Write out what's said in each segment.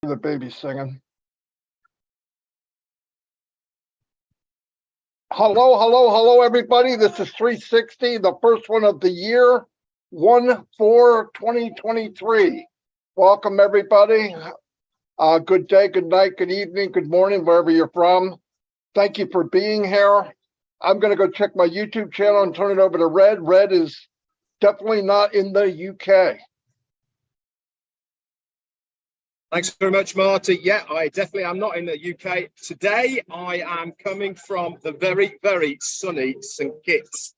The baby singing. Hello, everybody. This is 360, the first one of the year, 1/4/2023. Welcome, everybody. Good day, good night, good evening, good morning, wherever you're from. Thank you for being here. I'm going to go check my YouTube channel and turn it over to Red. Red is definitely not in the UK. Thanks very much, Marty. Yeah, I definitely am not in the UK. Today, I am coming from the very, very sunny St. Kitts.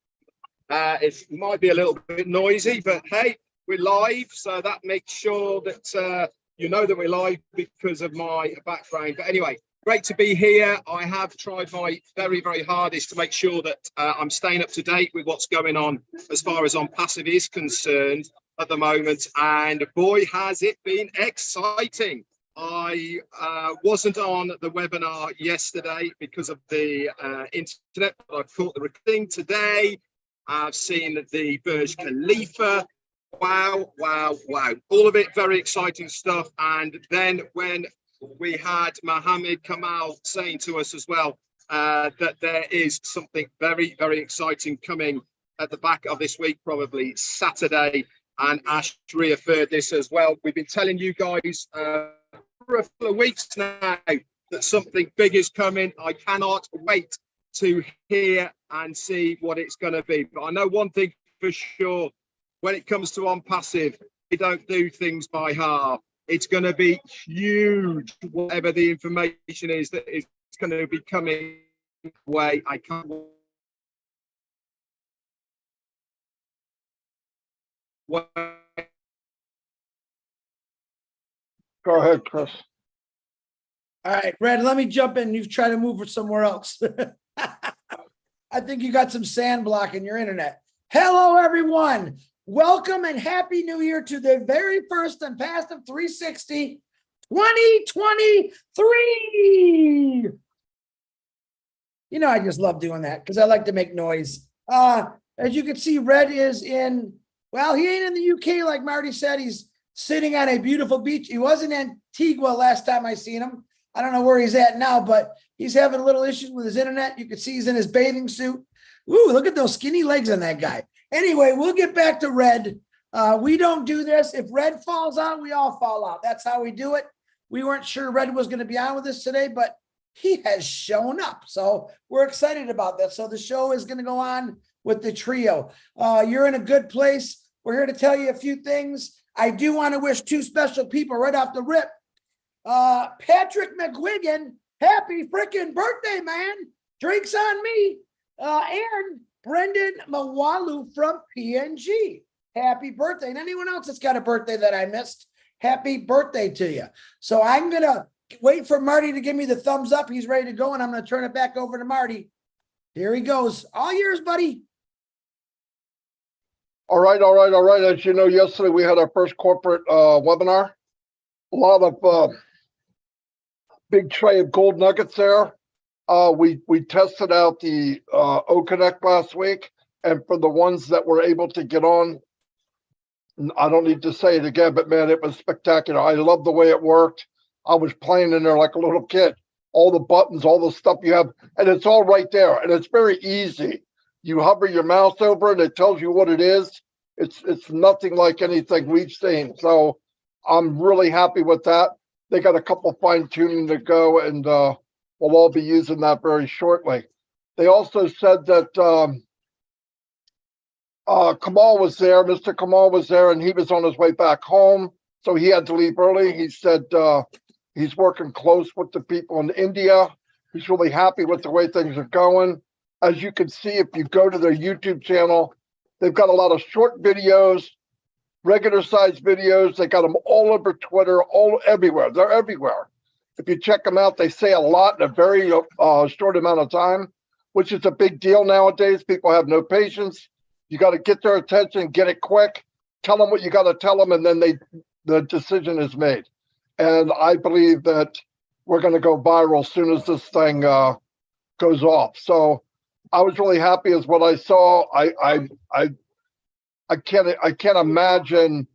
It might be a little bit noisy, but hey, we're live. So that makes sure that you know that we're live because of my background. But anyway, great to be here. I have tried my very, very hardest to make sure that I'm staying up to date with what's going on as far as OnPassive is concerned at the moment, and boy has it been exciting. I wasn't on the webinar yesterday because of the internet, but I've caught the recording today. I've seen the Burj Khalifa. Wow, all of it very exciting stuff. And then when we had Mohammed Kamal saying to us as well that there is something very, very exciting coming at the back of this week, probably Saturday. And Ash referred this as well. We've been telling you guys for a couple of weeks now that something big is coming. I cannot wait to hear and see what it's going to be. But I know one thing for sure, when it comes to OnPassive, we don't do things by half. It's going to be huge, whatever the information is that is going to be coming away. I can't wait. Go ahead, Chris. All right, Red, let me jump in. You try to move it somewhere else. I think you got some sand blocking your internet. Hello, everyone. Welcome and Happy New Year to the very first OnPassive 360 2023. You know, I just love doing that because I like to make noise. As you can see, Red is in, well, he ain't in the UK like Marty said. He's sitting on a beautiful beach. He was in Antigua last time I seen him. I don't know where he's at now, but he's having a little issues with his internet. You can see he's in his bathing suit. Ooh, look at those skinny legs on that guy. Anyway, we'll get back to Red. We don't do this. If Red falls out, we all fall out. That's how we do it. We weren't sure Red was going to be on with us today, but he has shown up. So we're excited about that. So the show is going to go on with the trio. You're in a good place. We're here to tell you a few things. I do want to wish two special people right off the rip. Patrick McGuigan, happy freaking birthday, man. Drinks on me. And Brendan Mawalu from PNG. Happy birthday. And anyone else that's got a birthday that I missed, happy birthday to you. So I'm going to wait for Marty to give me the thumbs up. He's ready to go, and I'm going to turn it back over to Marty. Here he goes. All yours, buddy. All right. As you know, yesterday we had our first corporate webinar. A lot of big tray of gold nuggets there. We tested out the O-Connect last week, and for the ones that were able to get on, I don't need to say it again, but man, it was spectacular. I love the way it worked. I was playing in there like a little kid. All the buttons, all the stuff you have, and it's all right there, and it's very easy. You hover your mouse over it, it tells you what it is. It's nothing like anything we've seen. So I'm really happy with that. They got a couple fine tuning to go, and we'll all be using that very shortly. They also said that Kamal was there, Mr. Kamal was there, and he was on his way back home, so he had to leave early. He said he's working close with the people in India. He's really happy with the way things are going. As you can see, if you go to their YouTube channel, they've got a lot of short videos, regular size videos. They got them all over Twitter, everywhere. They're everywhere. If you check them out, they say a lot in a very short amount of time, which is a big deal nowadays. People have no patience. You got to get their attention, get it quick, tell them what you got to tell them, and then the decision is made. And I believe that we're going to go viral as soon as this thing goes off. So I was really happy as what I saw. I can't imagine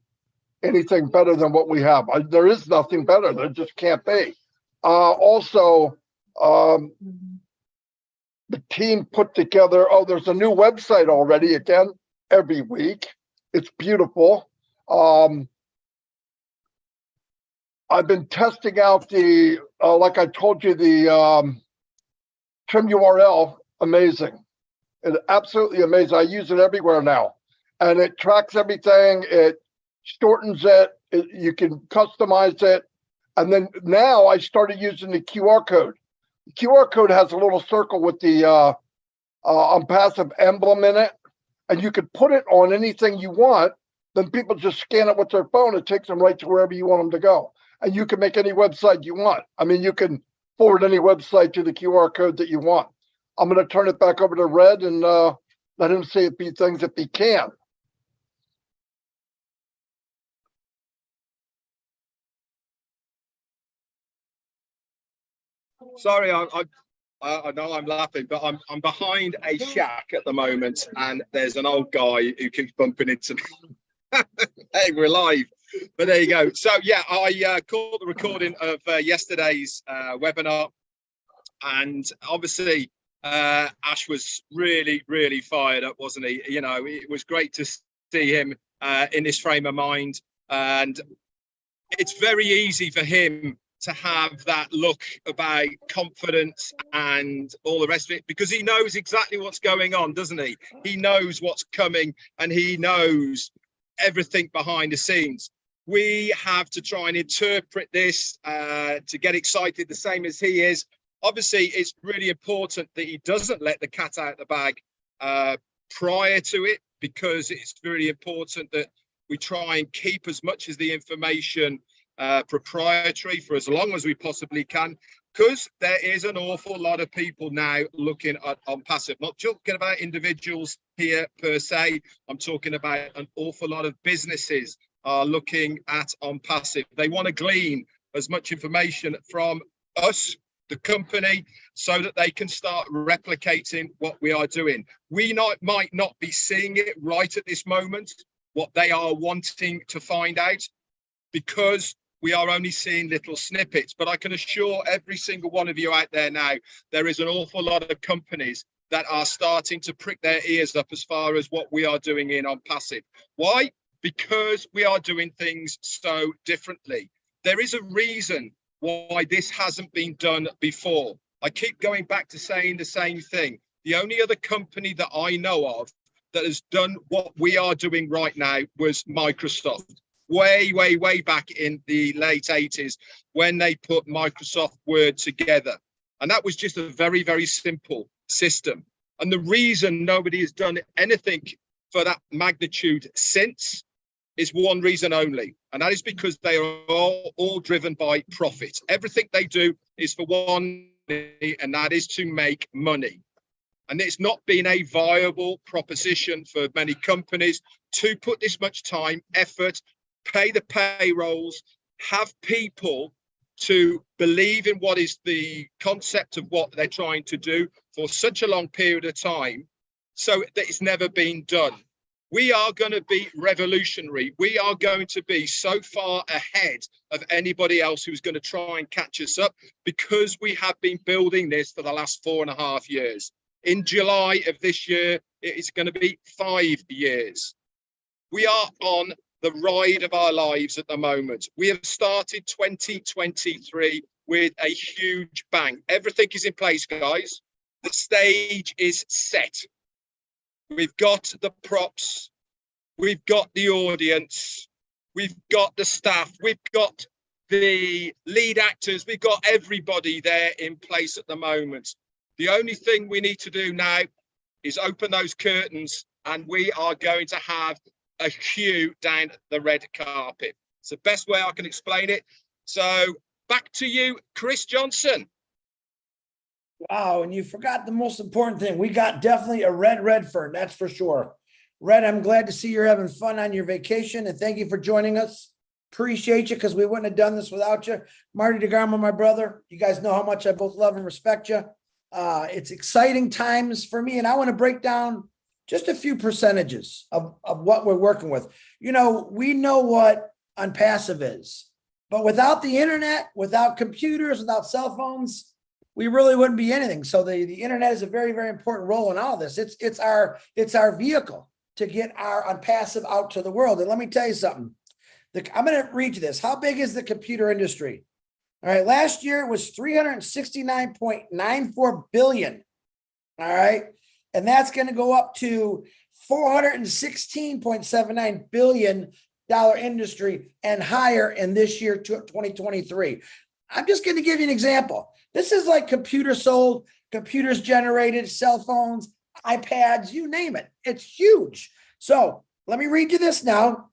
anything better than what we have. There is nothing better. There just can't be. Also, the team put together, there's a new website already, again, every week. It's beautiful. I've been testing out the, like I told you, the trim URL, amazing. It's absolutely amazing. I use it everywhere now. And it tracks everything. It shortens it. You can customize it. And then now I started using the QR code. The QR code has a little circle with the OnPassive emblem in it. And you could put it on anything you want. Then people just scan it with their phone. It takes them right to wherever you want them to go. And you can make any website you want. I mean, you can forward any website to the QR code that you want. I'm going to turn it back over to Red and let him say a few things if he can. Sorry, I know I'm laughing, but I'm behind a shack at the moment, and there's an old guy who keeps bumping into me. Hey, we're live. But there you go. So yeah, I caught the recording of yesterday's webinar, and obviously Ash was really fired up, wasn't he? You know, it was great to see him in this frame of mind, and it's very easy for him to have that look about confidence and all the rest of it, because he knows exactly what's going on, doesn't he? He knows what's coming, and he knows everything behind the scenes. We have to try and interpret this to get excited the same as he is. Obviously, it's really important that he doesn't let the cat out of the bag prior to it, because it's really important that we try and keep as much as the information proprietary for as long as we possibly can, because there is an awful lot of people now looking at OnPassive. Not talking about individuals here per se, I'm talking about an awful lot of businesses are looking at OnPassive. They want to glean as much information from us, the company, so that they can start replicating what we are doing. We might not be seeing it right at this moment, what they are wanting to find out, because we are only seeing little snippets. But I can assure every single one of you out there now, there is an awful lot of companies that are starting to prick their ears up as far as what we are doing in OnPassive. Why? Because we are doing things so differently. There is a reason why this hasn't been done before. I keep going back to saying the same thing. The only other company that I know of that has done what we are doing right now was Microsoft. Way back in the late 80s, when they put Microsoft Word together. And that was just a very simple system. And the reason nobody has done anything for that magnitude since is one reason only. And that is because they are all driven by profit. Everything they do is for one thing, and that is to make money. And it's not been a viable proposition for many companies to put this much time, effort, pay the payrolls, have people to believe in what is the concept of what they're trying to do for such a long period of time, so that it's never been done. We are going to be revolutionary. We are going to be so far ahead of anybody else who's going to try and catch us up, because we have been building this for the last 4.5 years. In July of this year, it is going to be 5 years. We are on the ride of our lives at the moment. We have started 2023 with a huge bang. Everything is in place, guys. The stage is set. We've got the props. We've got the audience. We've got the staff. We've got the lead actors. We've got everybody there in place at the moment. The only thing we need to do now is open those curtains, and we are going to have a queue down the red carpet. It's the best way I can explain it. So back to you, Chris Johnson. Wow, and you forgot the most important thing. We got definitely a red Redfern, that's for sure. Red, I'm glad to see you're having fun on your vacation, and thank you for joining us. Appreciate you, because we wouldn't have done this without you. Marty DeGarmo, my brother, you guys know how much I both love and respect you. It's exciting times for me, and I want to break down just a few percentages of what we're working with. You know, we know what OnPassive is. But without the internet, without computers, without cell phones, we really wouldn't be anything. So the internet is a very, very important role in all this. It's our vehicle to get our OnPassive out to the world. And let me tell you something. I'm going to read you this. How big is the computer industry? All right. Last year it was 369.94 billion. All right. And that's going to go up to $416.79 billion industry and higher in this year, 2023. I'm just going to give you an example. This is like computers sold, computers generated, cell phones, iPads, you name it. It's huge. So let me read you this now.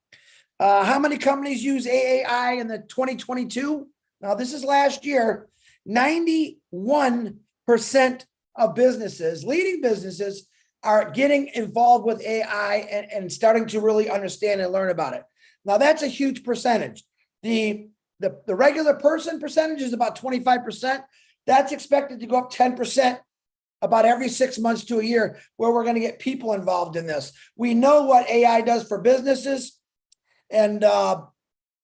How many companies use AI in the 2022? Now, this is last year. 91% of businesses, leading businesses, are getting involved with AI and starting to really understand and learn about it. Now, that's a huge percentage. The regular person percentage is about 25%. That's expected to go up 10% about every 6 months to a year, where we're going to get people involved in this. We know what AI does for businesses, and now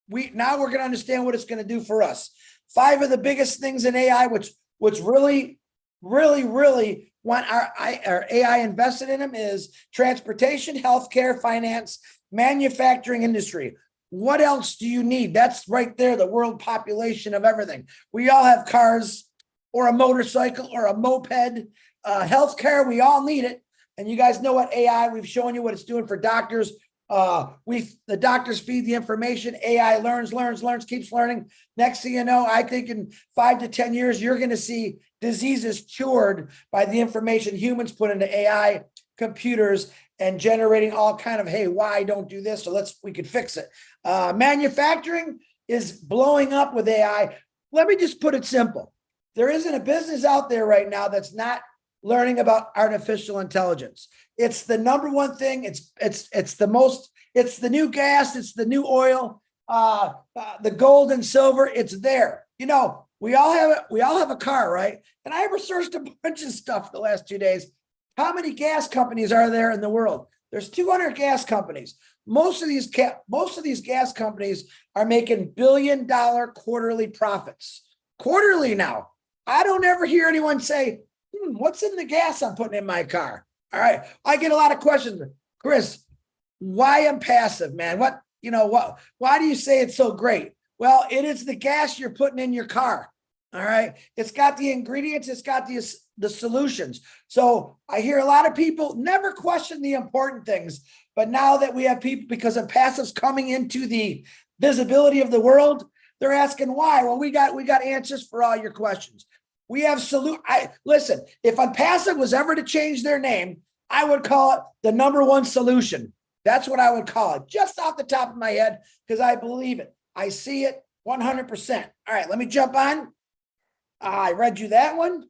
we're going to understand what it's going to do for us. 5 of the biggest things in AI, which really want our AI invested in them, is transportation, healthcare, finance, manufacturing industry. What else do you need? That's right there, the world population of everything. We all have cars or a motorcycle or a moped. Healthcare, we all need it. And you guys know what AI, we've shown you what it's doing for doctors. The doctors feed the information. AI learns, keeps learning. Next thing you know, I think in 5 to 10 years, you're going to see diseases cured by the information humans put into AI, computers, and generating all kind of, hey, why don't do this? So we could fix it. Manufacturing is blowing up with AI. Let me just put it simple. There isn't a business out there right now that's not learning about artificial intelligence. It's the number one thing. It's the new gas. It's the new oil, the gold and silver. It's there. You know, we all have a car, right? And I researched a bunch of stuff the last 2 days. How many gas companies are there in the world? There's 200 gas companies. Most of these gas companies are making billion-dollar quarterly profits. Quarterly now. I don't ever hear anyone say, what's in the gas I'm putting in my car? All right. I get a lot of questions. Chris, why OnPassive, man? Why do you say it's so great? Well, it is the gas you're putting in your car. All right. It's got the ingredients. It's got the solutions. So I hear a lot of people never question the important things, but now that we have people, because OnPassive's coming into the visibility of the world, they're asking why. Well, we got answers for all your questions. We have listen, if OnPassive was ever to change their name, I would call it the #1 solution. That's what I would call it, just off the top of my head, because I believe it. I see it 100%. All right, let me jump on. I read you that one.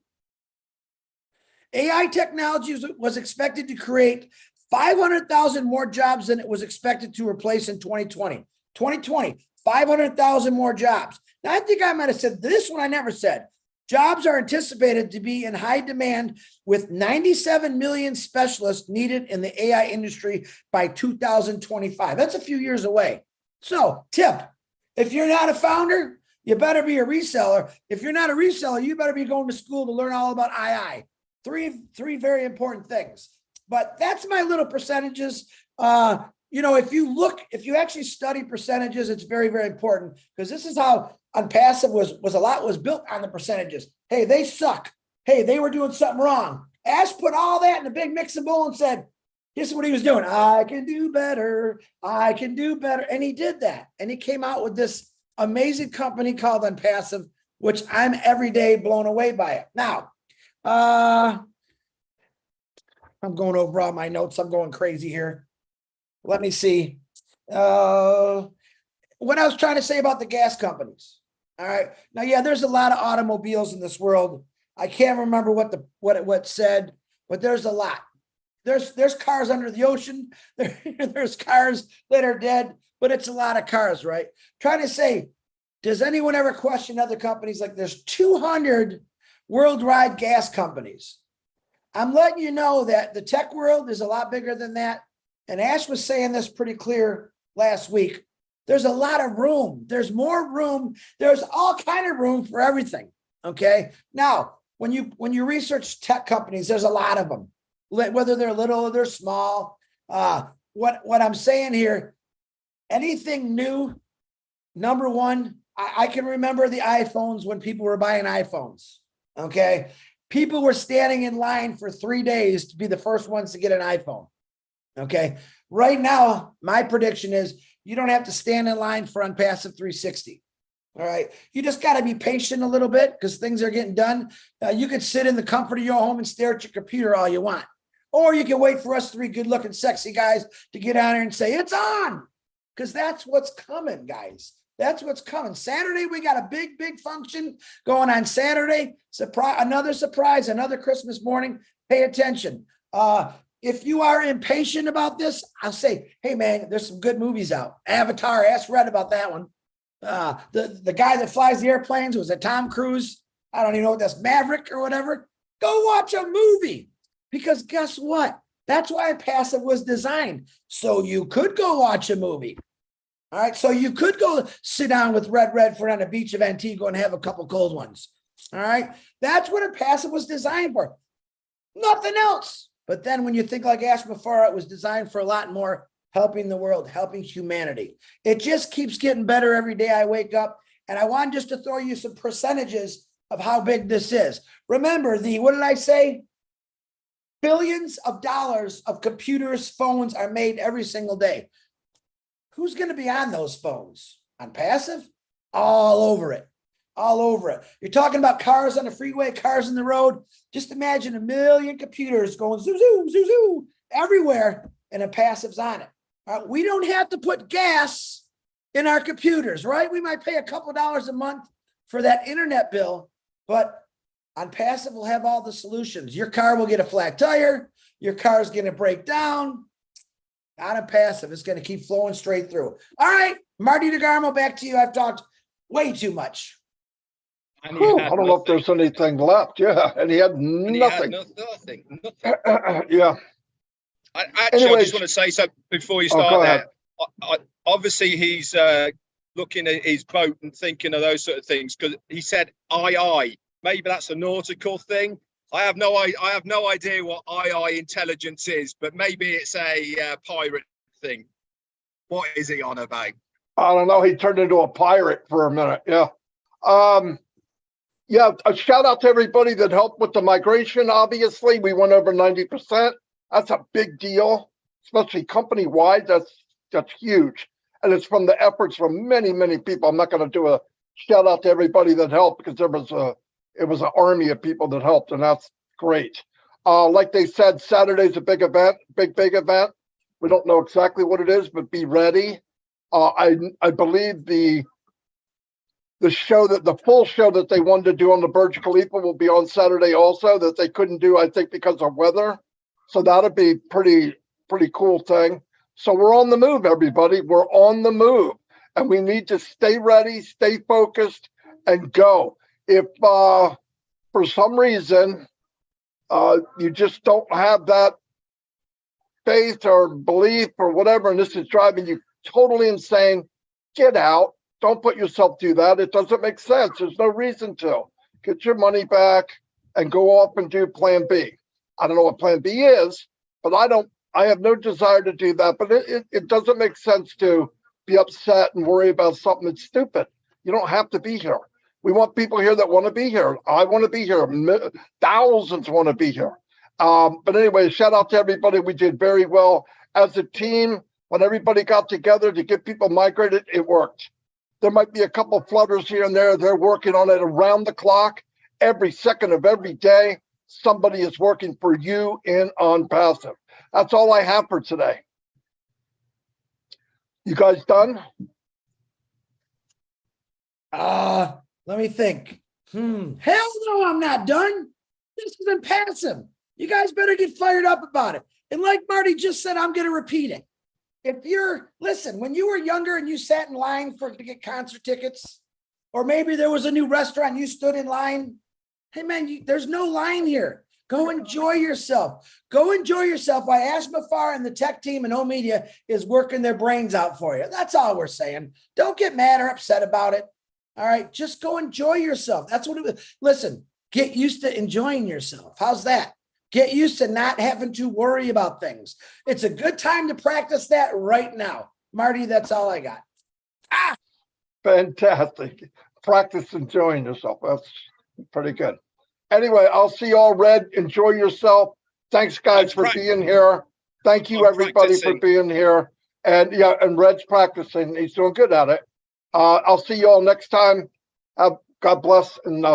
AI technology was expected to create 500,000 more jobs than it was expected to replace in 2020. 2020, 500,000 more jobs. Now, I think I might have said this one. I never said. Jobs are anticipated to be in high demand, with 97 million specialists needed in the AI industry by 2025. That's a few years away. So, tip, if you're not a founder, you better be a reseller. If you're not a reseller, you better be going to school to learn all about AI. Three very important things. But that's my little percentages. If you actually study percentages, it's very, very important, because this is how OnPassive was built on the percentages. Hey, they suck. Hey, they were doing something wrong. Ash put all that in a big mixing bowl and said, this is what he was doing. I can do better. I can do better. And he did that. And he came out with this amazing company called OnPassive, which I'm every day blown away by it. Now, I'm going over all my notes. I'm going crazy here. Let me see. What I was trying to say about the gas companies. All right. Now, yeah, there's a lot of automobiles in this world. I can't remember what it said, but there's a lot. There's cars under the ocean. There's cars that are dead, but it's a lot of cars, right? Trying to say, does anyone ever question other companies? Like, there's 200 worldwide gas companies. I'm letting you know that the tech world is a lot bigger than that. And Ash was saying this pretty clear last week. There's a lot of room. There's more room. There's all kind of room for everything. Okay. Now, when you research tech companies, there's a lot of them, whether they're little or they're small. What I'm saying here, anything new, number one, I can remember the iPhones when people were buying iPhones. Okay. People were standing in line for 3 days to be the first ones to get an iPhone. Okay. Right now, my prediction is you don't have to stand in line for OnPassive 360. All right. You just got to be patient a little bit because things are getting done. You could sit in the comfort of your home and stare at your computer all you want. Or you can wait for us three good looking, sexy guys to get on here and say, it's on. Because that's what's coming, guys. That's what's coming. Saturday, we got a big, big function going on Saturday. Another surprise, another Christmas morning. Pay attention. If you are impatient about this, I'll say, hey, man, there's some good movies out. Avatar, ask Red about that one. The guy that flies the airplanes, was it Tom Cruise? I don't even know what that's, Maverick or whatever. Go watch a movie. Because guess what? That's why OnPassive was designed. So you could go watch a movie. All right. So you could go sit down with Red Redford on the beach of Antigua and have a couple cold ones. All right. That's what OnPassive was designed for. Nothing else. But then when you think like Ash before, it was designed for a lot more, helping the world, helping humanity. It just keeps getting better every day I wake up. And I want just to throw you some percentages of how big this is. Remember what did I say? Billions of dollars of computers, phones are made every single day. Who's going to be on those phones? OnPassive? All over it. All over it. You're talking about cars on the freeway, cars on the road. Just imagine 1 million computers going zoo, zoo, zoo, zoo, everywhere, and OnPassive's on it. We don't have to put gas in our computers, right? We might pay a couple dollars a month for that internet bill, but OnPassive will have all the solutions. Your car will get a flat tire. Your car's going to break down. On OnPassive, it's going to keep flowing straight through. All right, Marty DeGarmo, back to you. I've talked way too much. I don't know if there's anything left. Yeah, and he had nothing. Nothing. Yeah. I Anyways, just want to say something before you start there. Obviously, he's looking at his boat and thinking of those sort of things because he said, aye. Maybe that's a nautical thing. I have no idea what II intelligence is, but maybe it's a pirate thing. What is he on about? I don't know. He turned into a pirate for a minute. Yeah. Yeah. A shout out to everybody that helped with the migration. Obviously, we went over 90%. That's a big deal, especially company wide. That's huge. And it's from the efforts from many, many people. I'm not going to do a shout out to everybody that helped because it was an army of people that helped, and that's great. Like they said, Saturday's a big event, big event. We don't know exactly what it is, but be ready. I believe the full show that they wanted to do on the Burj Khalifa will be on Saturday also, that they couldn't do, I think, because of weather. So that'll be pretty cool thing. So we're on the move, everybody. We're on the move, and we need to stay ready, stay focused, and go. If for some reason you just don't have that faith or belief or whatever, and this is driving you totally insane, get out. Don't put yourself through that. It doesn't make sense. There's no reason to. Get your money back and go off and do plan B. I don't know what plan B is, but I have no desire to do that. But it doesn't make sense to be upset and worry about something that's stupid. You don't have to be here. We want people here that want to be here. I want to be here. Thousands want to be here. But anyway, shout out to everybody. We did very well as a team. When everybody got together to get people migrated, it worked. There might be a couple flutters here and there. They're working on it around the clock. Every second of every day, somebody is working for you in OnPassive. That's all I have for today. You guys done? Let me think. Hell no, I'm not done. This is OnPassive. You guys better get fired up about it. And like Marty just said, I'm going to repeat it. Listen, when you were younger and you sat in line to get concert tickets, or maybe there was a new restaurant, you stood in line. Hey man, there's no line here. Go enjoy yourself. Go enjoy yourself while Ash Mafar and the tech team and O-Media is working their brains out for you. That's all we're saying. Don't get mad or upset about it. All right. Just go enjoy yourself. That's what it is. Listen, get used to enjoying yourself. How's that? Get used to not having to worry about things. It's a good time to practice that right now. Marty, that's all I got. Fantastic. Practice enjoying yourself. That's pretty good. Anyway, I'll see you all. Red, enjoy yourself. Thanks, guys, for being here. Thank you, everybody, for being here. And yeah, and Red's practicing. He's doing good at it. I'll see you all next time. God bless, and